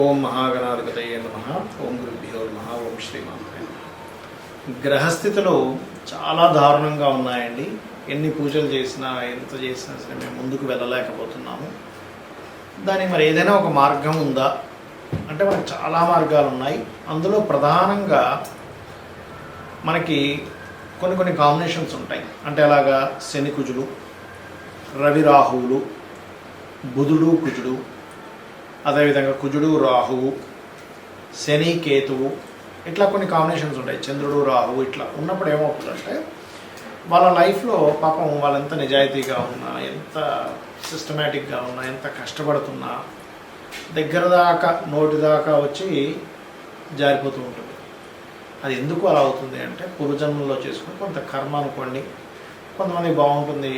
ఓం మహాగణాధిపతయే నమః. ఓం గురుభ్యో నమః. ఓం శ్రీమాత్రే నమః. గ్రహస్థితులు చాలా దారుణంగా ఉన్నాయండి. ఎన్ని పూజలు చేసినా ఎంత చేసినా సరే మేము ముందుకు వెళ్ళలేకపోతున్నాము. దానికి మరి ఏదైనా ఒక మార్గం ఉందా అంటే మనకు చాలా మార్గాలు ఉన్నాయి. అందులో ప్రధానంగా మనకి కొన్ని కాంబినేషన్స్ ఉంటాయి. అంటే అలాగా శని కుజుడు, రవి రాహువులు, బుధుడు కుజుడు, అదేవిధంగా కుజుడు రాహువు, శని కేతువు, ఇట్లా కొన్ని కాంబినేషన్స్ ఉంటాయి. చంద్రుడు రాహువు ఇట్లా ఉన్నప్పుడు ఏమవుతుందంటే వాళ్ళ లైఫ్లో పాపం వాళ్ళు ఎంత నిజాయితీగా ఉన్నా, ఎంత సిస్టమేటిక్గా ఉన్నా, ఎంత కష్టపడుతున్నా దగ్గర దాకా నోటి దాకా వచ్చి జారిపోతూ ఉంటుంది. అది ఎందుకు అలా అవుతుంది అంటే పూర్వజన్మలో చేసుకుని కొంత కర్మ అనుకోండి. కొంతమంది బాగుంటుంది,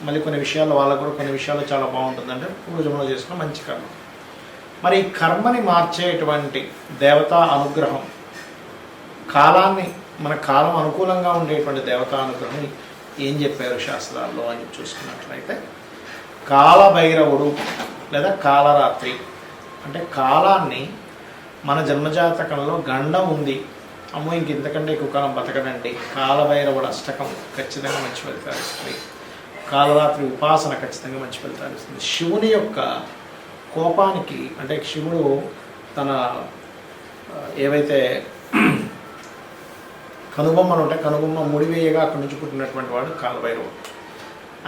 మళ్ళీ కొన్ని విషయాల్లో వాళ్ళకు కూడా కొన్ని విషయాల్లో చాలా బాగుంటుంది. అంటే పూర్వజన్మలో చేసుకున్న మంచి కర్మ. మరి ఈ కర్మని మార్చేటువంటి దేవతా అనుగ్రహం, కాలాన్ని మన కాలం అనుకూలంగా ఉండేటువంటి దేవతా అనుగ్రహం ఏం చెప్పారు శాస్త్రాల్లో అని చూసుకున్నట్లయితే, కాలభైరవుడు లేదా కాలరాత్రి అంటే కాలాన్ని మన జన్మజాతకంలో గండం ఉంది, అమ్మో ఇంక ఇంతకంటే ఎక్కువ కాలం బతకడండి, కాలభైరవుడు అష్టకం ఖచ్చితంగా మంచి ఫలితాలు ఇస్తుంది. కాలరాత్రి ఉపాసన ఖచ్చితంగా మంచి ఫలితాలు ఇస్తుంది. శివుని యొక్క కోపానికి అంటే శివుడు తన ఏవైతే కనుబొమ్మలు ఉంటాయి, కనుబొమ్మ ముడివేయగా అక్కడి నుంచి పుట్టినటువంటి వాడు కాలభైరవుడు.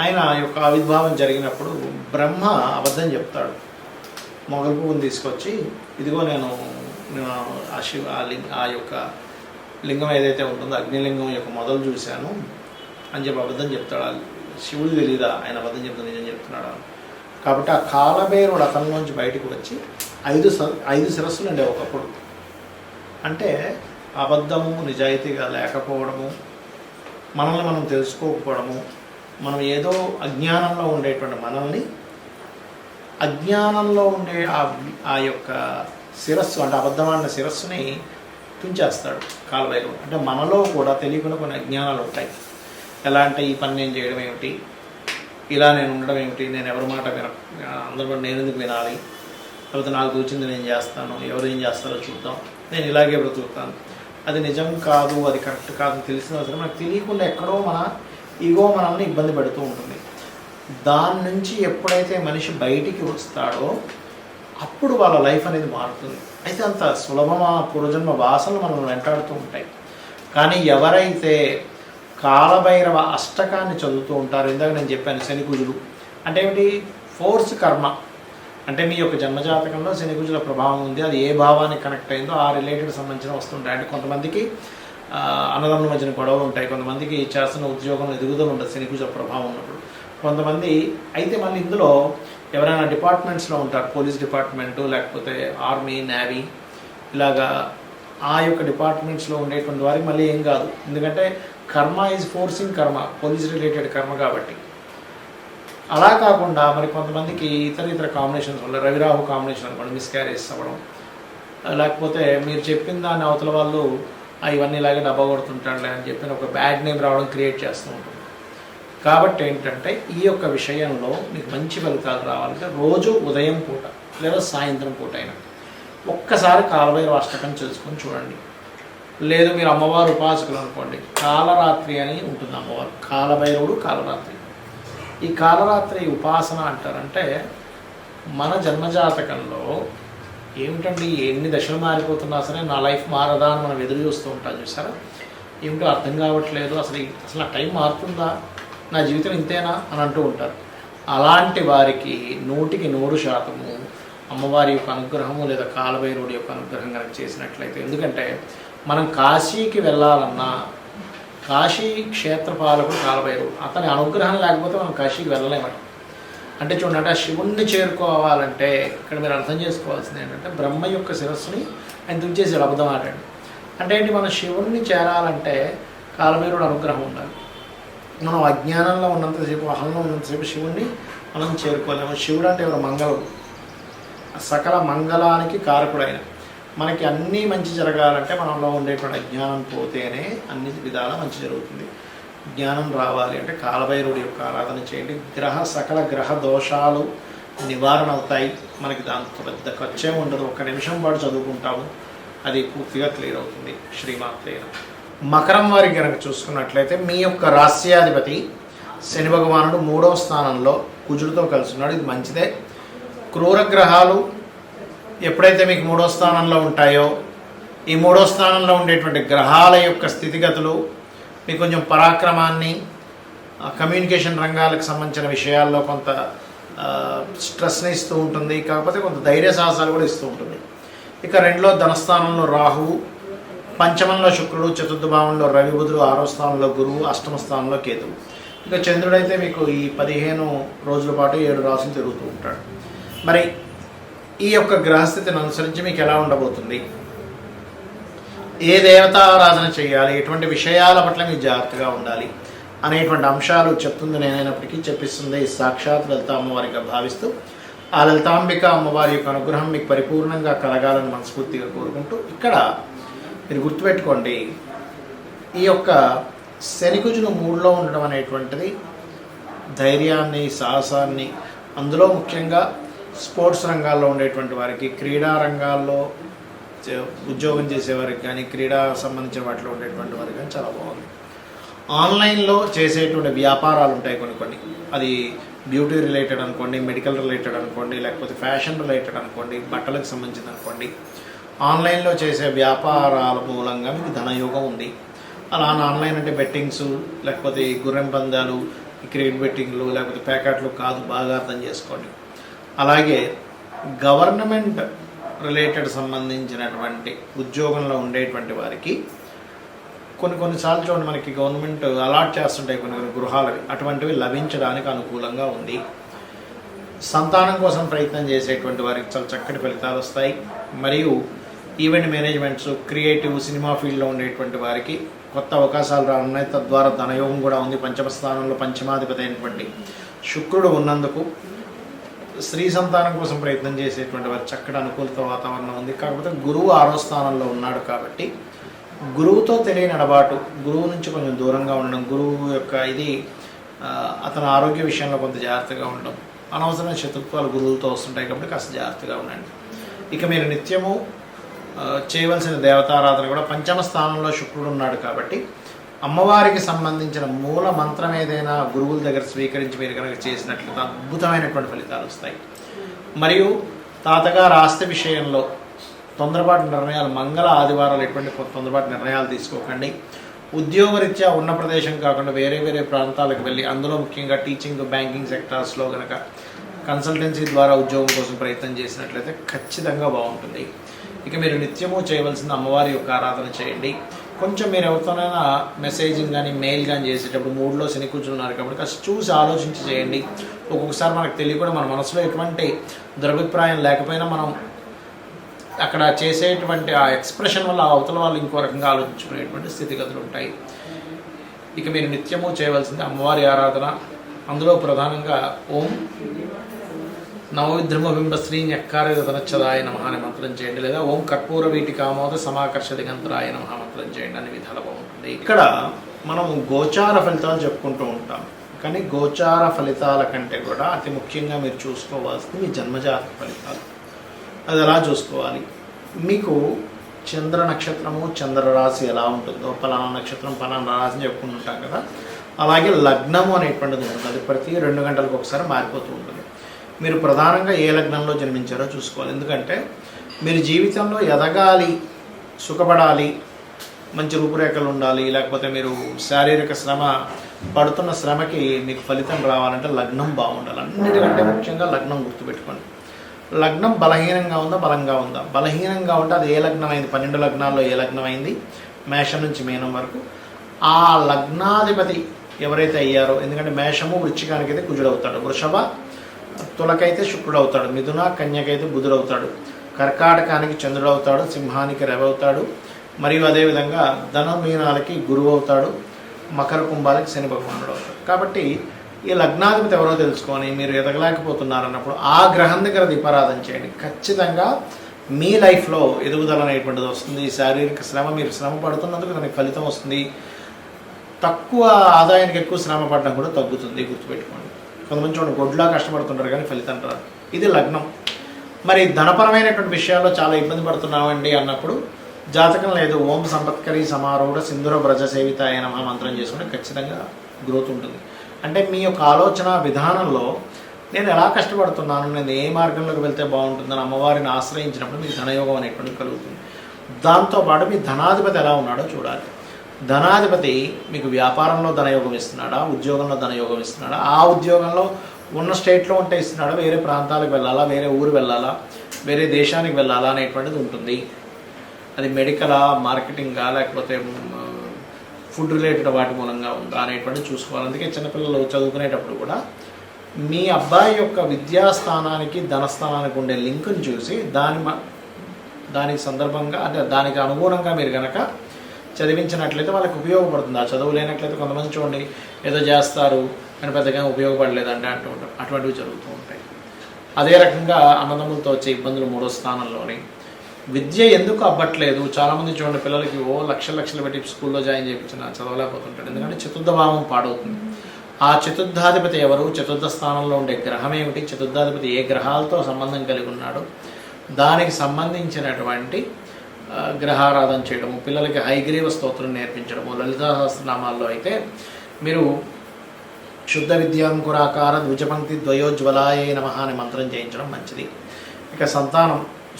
ఆయన యొక్క ఆవిర్భావం జరిగినప్పుడు బ్రహ్మ అబద్ధం చెప్తాడు. మొగలు పువ్వుని తీసుకొచ్చి ఇదిగో నేను ఆ యొక్క లింగం ఏదైతే ఉంటుందో అగ్నిలింగం యొక్క మొదలు చూశాను అని చెప్పి అబద్ధం చెప్తాడు. శివుడు తెలీదా ఆయన అబద్ధం చెప్తాడు నిజం చెప్తున్నాడు. కాబట్టి ఆ కాలభైరవుడు అతనిలోంచి బయటకు వచ్చి ఐదు శిరస్సులు ఉండే ఒకప్పుడు. అంటే అబద్ధము, నిజాయితీగా లేకపోవడము, మనల్ని మనం తెలుసుకోకపోవడము, మనం ఏదో అజ్ఞానంలో ఉండేటువంటి మనల్ని అజ్ఞానంలో ఉండే ఆ యొక్క శిరస్సు అంటే అబద్ధమైన శిరస్సుని తుంచేస్తాడు కాలభైరవుడు. అంటే మనలో కూడా తెలియకుండా కొన్ని అజ్ఞానాలు ఉంటాయి. ఎలా అంటే ఈ పని నేను చేయడం ఏమిటి, ఇలా నేను ఉండడం ఏమిటి, నేను ఎవరి మాట అందరూ నేను ఎందుకు వినాలి, లేకపోతే నాకు తోచింది నేను చేస్తాను, ఎవరు ఏం చేస్తారో చూద్దాం, నేను ఇలాగే బ్రతుకుతాను, అది నిజం కాదు, అది కరెక్ట్ కాదు తెలిసిన అవసరం మనకు తెలియకుండా ఎక్కడో మన ఈగో మనల్ని ఇబ్బంది పెడుతూ ఉంటుంది. దాని నుంచి ఎప్పుడైతే మనిషి బయటికి వస్తాడో అప్పుడు వాళ్ళ లైఫ్ అనేది మారుతుంది. అయితే అంత సులభమా? పూర్వజన్మ వాసనలు మనల్ని వెంటాడుతూ ఉంటాయి. కానీ ఎవరైతే కాలభైరవ అష్టకాన్ని చదువుతూ ఉంటారు, ఇందాక నేను చెప్పాను శని కుజులు అంటే ఏమిటి, ఫోర్స్ కర్మ. అంటే మీ యొక్క జన్మజాతకంలో శని కుజుల ప్రభావం ఉంది, అది ఏ భావానికి కనెక్ట్ అయిందో ఆ రిలేటెడ్ సంబంధించిన వస్తుంటాయి. అంటే కొంతమందికి అన్నదమ్ముల మధ్యన గొడవలు ఉంటాయి, కొంతమందికి చేస్తున్న ఉద్యోగంలో ఎదుగుదల ఉంటుంది శని కుజుల ప్రభావం ఉన్నప్పుడు, కొంతమంది అయితే మళ్ళీ ఇందులో ఎవరైనా డిపార్ట్మెంట్స్లో ఉంటారు, పోలీస్ డిపార్ట్మెంటు లేకపోతే ఆర్మీ, నేవీ, ఇలాగా ఆ యొక్క డిపార్ట్మెంట్స్లో ఉండేటువంటి వారికి మళ్ళీ ఏం కాదు. ఎందుకంటే కర్మ ఈజ్ ఫోర్సింగ్ కర్మ, పోలీస్ రిలేటెడ్ కర్మ కాబట్టి. అలా కాకుండా మరి కొంతమందికి ఇతర కాంబినేషన్స్ వల్ల రవిరాహు కాంబినేషన్ అనుకోండి, మిస్క్యారేజ్ అవ్వడం, లేకపోతే మీరు చెప్పిన దాన్ని అవతల వాళ్ళు ఇవన్నీ ఇలాగే డబ్బా కొడుతుంటాడులే అని చెప్పి ఒక బ్యాడ్ నేమ్ రావడం క్రియేట్ చేస్తూ ఉంటుంది. కాబట్టి ఏంటంటే ఈ యొక్క విషయంలో మీకు మంచి ఫలితాలు రావాలంటే రోజు ఉదయం పూట లేదా సాయంత్రం పూట అయినా ఒక్కసారి కాలభైరవ అష్టకం చేసుకొని చూడండి. లేదు మీరు అమ్మవారు ఉపాసకులు అనుకోండి, కాలరాత్రి అని ఉంటుంది అమ్మవారు, కాలభైరవుడు కాలరాత్రి. ఈ కాలరాత్రి ఉపాసన అంటారంటే మన జన్మజాతకంలో ఏమిటండి ఎన్ని దశలు మారిపోతున్నా సరే నా లైఫ్ మారదా అని మనం ఎదురు చూస్తూ ఉంటాం చూసారా, ఏమిటో అర్థం కావట్లేదు, అసలు ఆ టైం మారుతుందా, నా జీవితం ఇంతేనా అని అంటూ ఉంటారు. అలాంటి వారికి 100% అమ్మవారి యొక్క అనుగ్రహము లేదా కాలభైరవుడి యొక్క అనుగ్రహం కనుక చేసినట్లయితే, ఎందుకంటే మనం కాశీకి వెళ్ళాలన్నా కాశీ క్షేత్రపాలకుడు కాలభైరవుడు, అతని అనుగ్రహం లేకపోతే మనం కాశీకి వెళ్ళలేమట. అంటే చూడండి, ఆ శివుణ్ణి చేరుకోవాలంటే ఇక్కడ మీరు అర్థం చేసుకోవాల్సింది ఏంటంటే బ్రహ్మ యొక్క శిరస్సుని ఆయన తుంచేసాడు, అబద్ధం ఆడాడు. అంటే ఏంటి, మనం శివుణ్ణి చేరాలంటే కాలభైరవుడు అనుగ్రహం ఉండాలి. మనం అజ్ఞానంలో ఉన్నంతసేపు, అహంలో ఉన్నంతసేపు శివుణ్ణి మనం చేరుకోలేము. శివుడు అంటే ఎవరు, మంగళుడు, సకల మంగళానికి కారకుడైన. మనకి అన్నీ మంచి జరగాలంటే మనలో ఉండేటువంటి అజ్ఞానం పోతేనే అన్ని విధాలా మంచి జరుగుతుంది. జ్ఞానం రావాలి అంటే కాలభైరవుడి యొక్క ఆరాధన చేయండి. సకల గ్రహ దోషాలు నివారణ అవుతాయి. మనకి దాంతో పెద్ద ఖర్చే ఉండదు, 1 నిమిషం పాటు చదువుకుంటాము, అది పూర్తిగా క్లియర్ అవుతుంది. శ్రీమాత్రే నమః. మకరం వారికి కనుక చూసుకున్నట్లయితే మీ యొక్క రాస్యాధిపతి శని భగవానుడు 3వ స్థానంలో కుజుడితో కలిసి ఉన్నాడు. ఇది మంచిదే. క్రూర గ్రహాలు ఎప్పుడైతే మీకు 3వ స్థానంలో ఉంటాయో, ఈ 3వ స్థానంలో ఉండేటువంటి గ్రహాల యొక్క స్థితిగతులు మీకు కొంచెం పరాక్రమాన్ని, కమ్యూనికేషన్ రంగాలకు సంబంధించిన విషయాల్లో కొంత స్ట్రెస్ని ఇస్తూ ఉంటుంది. కాకపోతే కొంత ధైర్య సాహసాలు కూడా ఇస్తూ ఉంటుంది. ఇక 2లో ధనస్థానంలో రాహువు, పంచమంలో శుక్రుడు, చతుర్థ భావంలో రవి బుధుడు, 6వ స్థానంలో గురువు, అష్టమ స్థానంలో కేతువు. ఇక చంద్రుడైతే మీకు ఈ 15 రోజుల పాటు 7 రాసులు తిరుగుతూ ఉంటాడు. మరి ఈ యొక్క గ్రహస్థితిని అనుసరించి మీకు ఎలా ఉండబోతుంది, ఏ దేవతారాధన చేయాలి, ఎటువంటి విషయాల పట్ల మీరు జాగ్రత్తగా ఉండాలి అనేటువంటి అంశాలు చెప్తుంది నేనైనప్పటికీ చెప్పిస్తుంది సాక్షాత్ లలిత అమ్మవారిగా భావిస్తూ, ఆ లలితాంబిక అమ్మవారి యొక్క అనుగ్రహం మీకు పరిపూర్ణంగా కలగాలని మనస్ఫూర్తిగా కోరుకుంటూ, ఇక్కడ మీరు గుర్తుపెట్టుకోండి, ఈ యొక్క శనికుజును 3లో ఉండడం అనేటువంటిది ధైర్యాన్ని, సాహసాన్ని, అందులో ముఖ్యంగా స్పోర్ట్స్ రంగాల్లో ఉండేటువంటి వారికి, క్రీడా రంగాల్లో ఉద్యోగం చేసేవారికి కానీ, క్రీడా సంబంధించిన వాటిలో ఉండేటువంటి వారికి కానీ చాలా బాగుంది. ఆన్లైన్లో చేసేటువంటి వ్యాపారాలు ఉంటాయి కొన్ని, అది బ్యూటీ రిలేటెడ్ అనుకోండి, మెడికల్ రిలేటెడ్ అనుకోండి, లేకపోతే ఫ్యాషన్ రిలేటెడ్ అనుకోండి, బట్టలకు సంబంధించింది అనుకోండి, ఆన్లైన్లో చేసే వ్యాపారాల మూలంగా మీకు ధనయోగం ఉంది. అలా ఆన్లైన్ అంటే బెట్టింగ్స్, లేకపోతే గుర్రెం పందాలు, క్రికెట్ బెట్టింగ్లు, లేకపోతే ప్యాకెట్లు కాదు, బాగా అర్థం చేసుకోండి. అలాగే గవర్నమెంట్ రిలేటెడ్ సంబంధించినటువంటి ఉద్యోగంలో ఉండేటువంటి వారికి కొన్నిసార్లు చూడండి, మనకి గవర్నమెంట్ అలాట్ చేస్తుంటాయి కొన్ని గృహాలవి, అటువంటివి లభించడానికి అనుకూలంగా ఉంది. సంతానం కోసం ప్రయత్నం చేసేటువంటి వారికి చాలా చక్కటి ఫలితాలు వస్తాయి. మరియు ఈవెంట్ మేనేజ్మెంట్స్, క్రియేటివ్, సినిమా ఫీల్డ్లో ఉండేటువంటి వారికి కొత్త అవకాశాలు రానున్నాయి. తద్వారా ధనయోగం కూడా ఉంది. పంచమ స్థానంలో పంచమాధిపతి అయినటువంటి శుక్రుడు ఉన్నందుకు స్త్రీ సంతానం కోసం ప్రయత్నం చేసేటువంటి వారికి చక్కటి అనుకూలత వాతావరణం ఉంది. కాకపోతే గురువు 6వ స్థానంలో ఉన్నాడు కాబట్టి గురువుతో తెలియని ఎడబాటు, గురువు నుంచి కొంచెం దూరంగా ఉండడం, గురువు యొక్క ఇది అతని ఆరోగ్య విషయంలో కొంత జాగ్రత్తగా ఉండడం, అనవసరమైన శత్రుత్వాలు గురువులతో వస్తుంటాయి కాబట్టి కాస్త జాగ్రత్తగా ఉండండి. ఇక మీరు నిత్యము చేయవలసిన దేవతారాధన కూడా పంచమ స్థానంలో శుక్రుడు ఉన్నాడు కాబట్టి అమ్మవారికి సంబంధించిన మూల మంత్రం ఏదైనా గురువుల దగ్గర స్వీకరించి మీరు కనుక చేసినట్లయితే అద్భుతమైనటువంటి ఫలితాలు వస్తాయి. మరియు తాతగారు ఆస్తి విషయంలో తొందరపాటు నిర్ణయాలు, మంగళ ఆదివారాలు ఎటువంటి తొందరపాటు నిర్ణయాలు తీసుకోకండి. ఉద్యోగరీత్యా ఉన్న ప్రదేశం కాకుండా వేరే ప్రాంతాలకు వెళ్ళి, అందులో ముఖ్యంగా టీచింగ్, బ్యాంకింగ్ సెక్టార్స్లో కనుక కన్సల్టెన్సీ ద్వారా ఉద్యోగం కోసం ప్రయత్నం చేసినట్లయితే ఖచ్చితంగా బాగుంటుంది. ఇక మీరు నిత్యము చేయవలసిన అమ్మవారి యొక్క ఆరాధన చేయండి. కొంచెం మీరు ఎవరితోనైనా మెసేజింగ్ కానీ మెయిల్ కానీ చేసేటప్పుడు 3లో శని కూర్చున్నారు కాబట్టి కాస్త చూసి ఆలోచించి చేయండి. ఒక్కొక్కసారి మనకు తెలియకుండా మన మనసులో ఎటువంటి దురభిప్రాయం లేకపోయినా మనం అక్కడ చేసేటువంటి ఆ ఎక్స్ప్రెషన్ వల్ల అవతల వాళ్ళు ఇంకో రకంగా ఆలోచించుకునేటువంటి స్థితిగతులు ఉంటాయి. ఇక మీరు నిత్యము చేయవలసింది అమ్మవారి ఆరాధన. అందులో ప్రధానంగా ఓం నవవిద్రమబింబ శ్రీ న్యక్కారదనచ్చదాయ నమః అనే మంత్రం చేయండి, లేదా ఓం కర్పూర వీటి కామోద సమాకర్ష దిగంతరాయ నమః మంత్రం చేయండి. అనే విధాలు బాగుంటుంది. ఇక్కడ మనం గోచార ఫలితాలు చెప్పుకుంటూ ఉంటాం, కానీ గోచార ఫలితాల కంటే కూడా అతి ముఖ్యంగా మీరు చూసుకోవాల్సింది మీ జన్మజాతక ఫలితాలు. అది ఎలా చూసుకోవాలి, మీకు చంద్ర నక్షత్రము, చంద్రరాశి ఎలా ఉంటుందో, పలానా నక్షత్రం పలానా రాశి అని చెప్పుకుంటుంటాం కదా, అలాగే లగ్నము అనేటువంటిది ఉంటుంది. అది ప్రతి 2 గంటలకు ఒకసారి మారిపోతూ ఉంటుంది. మీరు ప్రధానంగా ఏ లగ్నంలో జన్మించారో చూసుకోవాలి. ఎందుకంటే మీరు జీవితంలో ఎదగాలి, సుఖపడాలి, మంచి రూపురేఖలు ఉండాలి, లేకపోతే మీరు శారీరక శ్రమ పడుతున్న శ్రమకి మీకు ఫలితం రావాలంటే లగ్నం బాగుండాలి. అన్నిటికంటే ముఖ్యంగా లగ్నం గుర్తుపెట్టుకోండి. లగ్నం బలహీనంగా ఉందా, బలంగా ఉందా? బలహీనంగా ఉంటే అది ఏ లగ్నం అయింది, 12 లగ్నాల్లో ఏ లగ్నం అయింది, మేషం నుంచి మీనం వరకు ఆ లగ్నాధిపతి ఎవరైతే అయ్యారో, ఎందుకంటే మేషము వృశ్చికానికి అయితే కుజుడు అవుతాడు, వృషభ తులకైతే శుక్రుడు అవుతాడు, మిథున కన్యకైతే బుధుడు అవుతాడు, కర్కాటకానికి చంద్రుడు అవుతాడు, సింహానికి రవి అవుతాడు, మరియు అదేవిధంగా ధను మీనాలకి గురువు అవుతాడు, మకర కుంభాలకి శని భగవానుడు అవుతాడు. కాబట్టి ఈ లగ్నాధిపతి ఎవరో తెలుసుకొని మీరు ఎదగలేకపోతున్నారన్నప్పుడు ఆ గ్రహం దగ్గర దీపారాధన చేయండి. ఖచ్చితంగా మీ లైఫ్లో ఎదుగుదల అనేటువంటిది వస్తుంది. శారీరక శ్రమ, మీరు శ్రమ పడుతున్నందుకు దానికి ఫలితం వస్తుంది. తక్కువ ఆదాయానికి ఎక్కువ శ్రమ పడడం కూడా తగ్గుతుంది, గుర్తుపెట్టుకోండి. కొంతమంది చూడండి గొడ్లా కష్టపడుతుంటారు కానీ ఫలితం రాదు. ఇది లగ్నం. మరి ధనపరమైనటువంటి విషయాల్లో చాలా ఇబ్బంది పడుతున్నామండి అన్నప్పుడు జాతకం లేదు, ఓం సంపత్కరి సమారూఢ సింధుర బ్రజ సేవితాయ నమః మంత్రం చేసుకుంటే ఖచ్చితంగా గ్రోత్ ఉంటుంది. అంటే మీ యొక్క ఆలోచన విధానంలో నేను ఎలా కష్టపడుతున్నాను, నేను ఏ మార్గంలోకి వెళ్తే బాగుంటుందని అమ్మవారిని ఆశ్రయించినప్పుడు మీకు ధనయోగం అనేటువంటిది కలుగుతుంది. దాంతోపాటు మీ ధనాధిపతి ఎలా ఉన్నాడో చూడాలి. ధనాధిపతి మీకు వ్యాపారంలో ధనయోగం ఇస్తున్నాడా, ఉద్యోగంలో ధనయోగం ఇస్తున్నాడా, ఆ ఉద్యోగంలో ఉన్న స్టేట్లో ఉంటే ఇస్తున్నాడా, వేరే ప్రాంతాలకు వెళ్ళాలా, వేరే ఊరు వెళ్ళాలా, వేరే దేశానికి వెళ్ళాలా అనేటువంటిది ఉంటుంది. అది మెడికలా, మార్కెటింగా, లేకపోతే ఫుడ్ రిలేటెడ్ వాటి మూలంగా ఉందా అనేటువంటిది చూసుకోవాలి. అందుకే చిన్నపిల్లలు చదువుకునేటప్పుడు కూడా మీ అబ్బాయి యొక్క విద్యాస్థానానికి ధనస్థానానికి ఉండే లింకుని చూసి దానికి సందర్భంగా అంటే దానికి అనుగుణంగా మీరు కనుక చదివించినట్లయితే వాళ్ళకి ఉపయోగపడుతుంది. ఆ చదువు లేనట్లయితే కొంతమంది చూడండి ఏదో చేస్తారు కానీ పెద్దగా ఉపయోగపడలేదంటే అంటూ ఉంటారు. అటువంటివి జరుగుతూ ఉంటాయి. అదే రకంగా అన్నదమ్ములతో వచ్చే ఇబ్బందులు 3వ స్థానంలోని. విద్య ఎందుకు అవ్వట్లేదు, చాలామంది చూడండి పిల్లలకి లక్షలు పెట్టి స్కూల్లో జాయిన్ చేయించిన చదవలేకపోతుంటాడు. ఎందుకంటే చతుర్థ భావం పాడవుతుంది. ఆ చతుర్థాధిపతి ఎవరు, చతుర్థ స్థానంలో ఉండే గ్రహం ఏమిటి, చతుర్థాధిపతి ఏ గ్రహాలతో సంబంధం కలిగి ఉన్నాడు, దానికి సంబంధించినటువంటి గ్రహారాధన చేయడము, పిల్లలకి హైగ్రీవ స్తోత్రం నేర్పించడము. లలితా సహస్రనామాల్లో అయితే మీరు శుద్ధ విద్యాంకురాకార ద్విజపంక్తి ద్వయోజ్వలాయ నమః అనే మంత్రం చేయించడం మంచిది. ఇక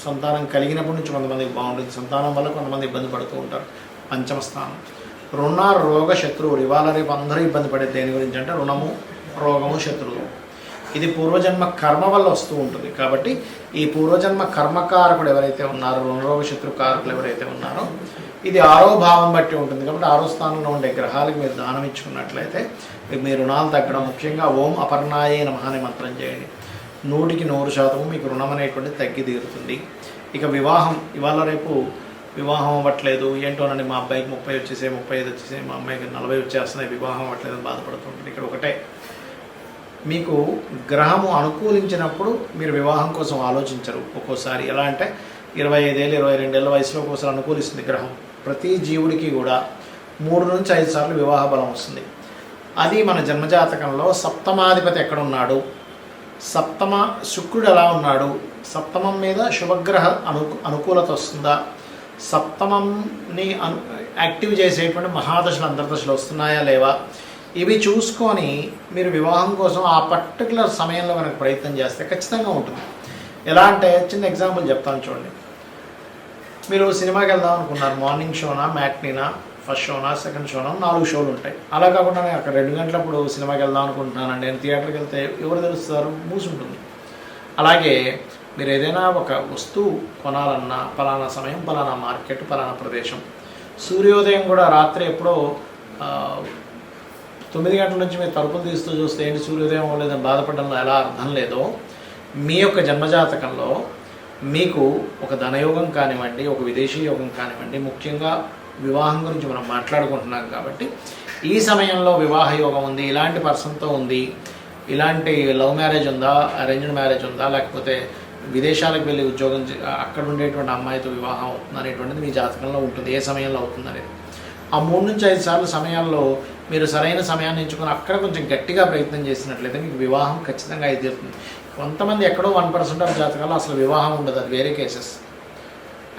సంతానం కలిగినప్పటి నుంచి కొంతమందికి బాగుంటుంది, సంతానం వల్ల కొంతమంది ఇబ్బంది పడుతూ ఉంటారు. 5వ స్థానం రుణ రోగ శత్రువులు. ఇవాళ రేపు అందరూ ఇబ్బంది పడేది దేని గురించి అంటే రుణము, రోగము, శత్రువులు. ఇది పూర్వజన్మ కర్మ వల్ల వస్తూ ఉంటుంది. కాబట్టి ఈ పూర్వజన్మ కర్మకారకుడు ఎవరైతే ఉన్నారో, రుణరోగ శత్రుకారకులు ఎవరైతే ఉన్నారో, ఇది 6వ భావం బట్టి ఉంటుంది. కాబట్టి 6వ స్థానంలో ఉండే గ్రహాలకు మీరు దానం ఇచ్చుకున్నట్లయితే మీ రుణాలు తగ్గడం. ముఖ్యంగా ఓం అపర్ణాయే నమః అనే మంత్రం చేయండి. 100% మీకు రుణం అనేటువంటిది తగ్గి తీరుతుంది. ఇక వివాహం, ఇవాళ రేపు వివాహం అవ్వట్లేదు ఏంటోనండి, మా అబ్బాయికి 30 వచ్చేసే, 35 వచ్చేసే, మా అమ్మాయికి 40 వచ్చేస్తున్నాయి, వివాహం అవ్వట్లేదు అని బాధపడుతుంటుంది. ఇక్కడ ఒకటే, మీకు గ్రహము అనుకూలించినప్పుడు మీరు వివాహం కోసం ఆలోచించరు. ఒక్కోసారి ఎలా అంటే 25 ఏళ్ళు 22 ఏళ్ళ వయసులో ఒక్కోసారి అనుకూలిస్తుంది గ్రహం. ప్రతి జీవుడికి కూడా 3 నుంచి 5 సార్లు వివాహ బలం వస్తుంది. అది మన జన్మజాతకంలో సప్తమాధిపతి ఎక్కడున్నాడు, శుక్రుడు ఎలా ఉన్నాడు, సప్తమం మీద శుభగ్రహ అనుకూలత వస్తుందా, సప్తమంని యాక్టివ్ చేసేటువంటి మహాదశలు అంతర్దశలు వస్తున్నాయా లేవా, ఇవి చూసుకొని మీరు వివాహం కోసం ఆ పర్టికులర్ సమయంలో కనుక ప్రయత్నం చేస్తే ఖచ్చితంగా ఉంటుంది. ఎలా అంటే చిన్న ఎగ్జాంపుల్ చెప్తాను చూడండి. మీరు సినిమాకి వెళ్దాం అనుకున్నారు, మార్నింగ్ షోనా, మ్యాట్నీనా, ఫస్ట్ షోనా, సెకండ్ షోనా, 4 షోలు ఉంటాయి. అలా కాకుండా నేను అక్కడ 2 గంటలప్పుడు సినిమాకి వెళ్దాం అనుకుంటున్నానండి, నేను థియేటర్కి వెళ్తే ఎవరు తెలుస్తారు, మూసుంటుంది. అలాగే మీరు ఏదైనా ఒక వస్తువు కొనాలన్నా పలానా సమయం, పలానా మార్కెట్, పలానా ప్రదేశం. సూర్యోదయం కూడా రాత్రి ఎప్పుడో 9 గంటల నుంచి మీరు తలుపులు తీస్తూ చూస్తే ఏంటి సూర్యోదయం లేదని బాధపడడంలో ఎలా అర్థం లేదో, మీ యొక్క జన్మజాతకంలో మీకు ఒక ధనయోగం కానివ్వండి, ఒక విదేశీ యోగం కానివ్వండి, ముఖ్యంగా వివాహం గురించి మనం మాట్లాడుకుంటున్నాం కాబట్టి ఈ సమయంలో వివాహ యోగం ఉంది, ఇలాంటి పర్సన్తో ఉంది, ఇలాంటి లవ్ మ్యారేజ్ ఉందా, అరేంజ్డ్ మ్యారేజ్ ఉందా, లేకపోతే విదేశాలకు వెళ్ళి ఉద్యోగం అక్కడ ఉండేటువంటి అమ్మాయితో వివాహం అవుతుంది అనేటువంటిది మీ జాతకంలో ఉంటుంది. ఏ సమయంలో అవుతుంది అనేది ఆ 3 నుంచి 5 సార్లు సమయాల్లో మీరు సరైన సమయాన్ని ఎంచుకొని అక్కడ కొంచెం గట్టిగా ప్రయత్నం చేసినట్లయితే మీకు వివాహం ఖచ్చితంగా అయితే తీరుతుంది. కొంతమంది ఎక్కడో 1% ఆఫ్ జాతకాల్లో అసలు వివాహం ఉండదు, అది వేరే కేసెస్.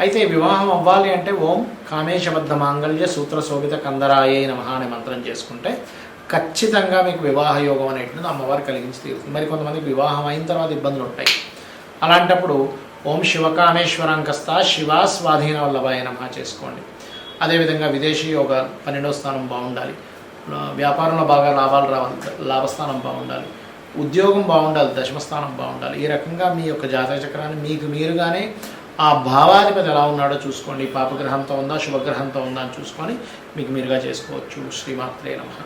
అయితే వివాహం అవ్వాలి అంటే ఓం కామేశబద్ధ మాంగళ్య సూత్ర శోభిత కందరాయే నమః అనే మంత్రం చేసుకుంటే ఖచ్చితంగా మీకు వివాహ యోగం అనేటువంటిది అమ్మవారు కలిగించి తీరుతుంది. మరి కొంతమందికి వివాహం అయిన తర్వాత ఇబ్బందులు ఉంటాయి. అలాంటప్పుడు ఓం శివకామేశ్వరాంకస్త శివా స్వాధీన వల్లభాయ నమః చేసుకోండి. అదేవిధంగా విదేశీ యోగ 12వ స్థానం బాగుండాలి, వ్యాపారంలో బాగా లాభాలు రావాలి, లాభస్థానం బాగుండాలి, ఉద్యోగం బాగుండాలి, 10వ స్థానం బాగుండాలి. ఈ రకంగా మీ యొక్క జాతక చక్రాన్ని మీకు మీరుగానే ఆ భావాధిపతి ఎలా ఉన్నాడో చూసుకోండి. పాపగ్రహంతో ఉందా, శుభగ్రహంతో ఉందా అని చూసుకొని మీకు మీరుగా చేసుకోవచ్చు. శ్రీమాత్రే నమః.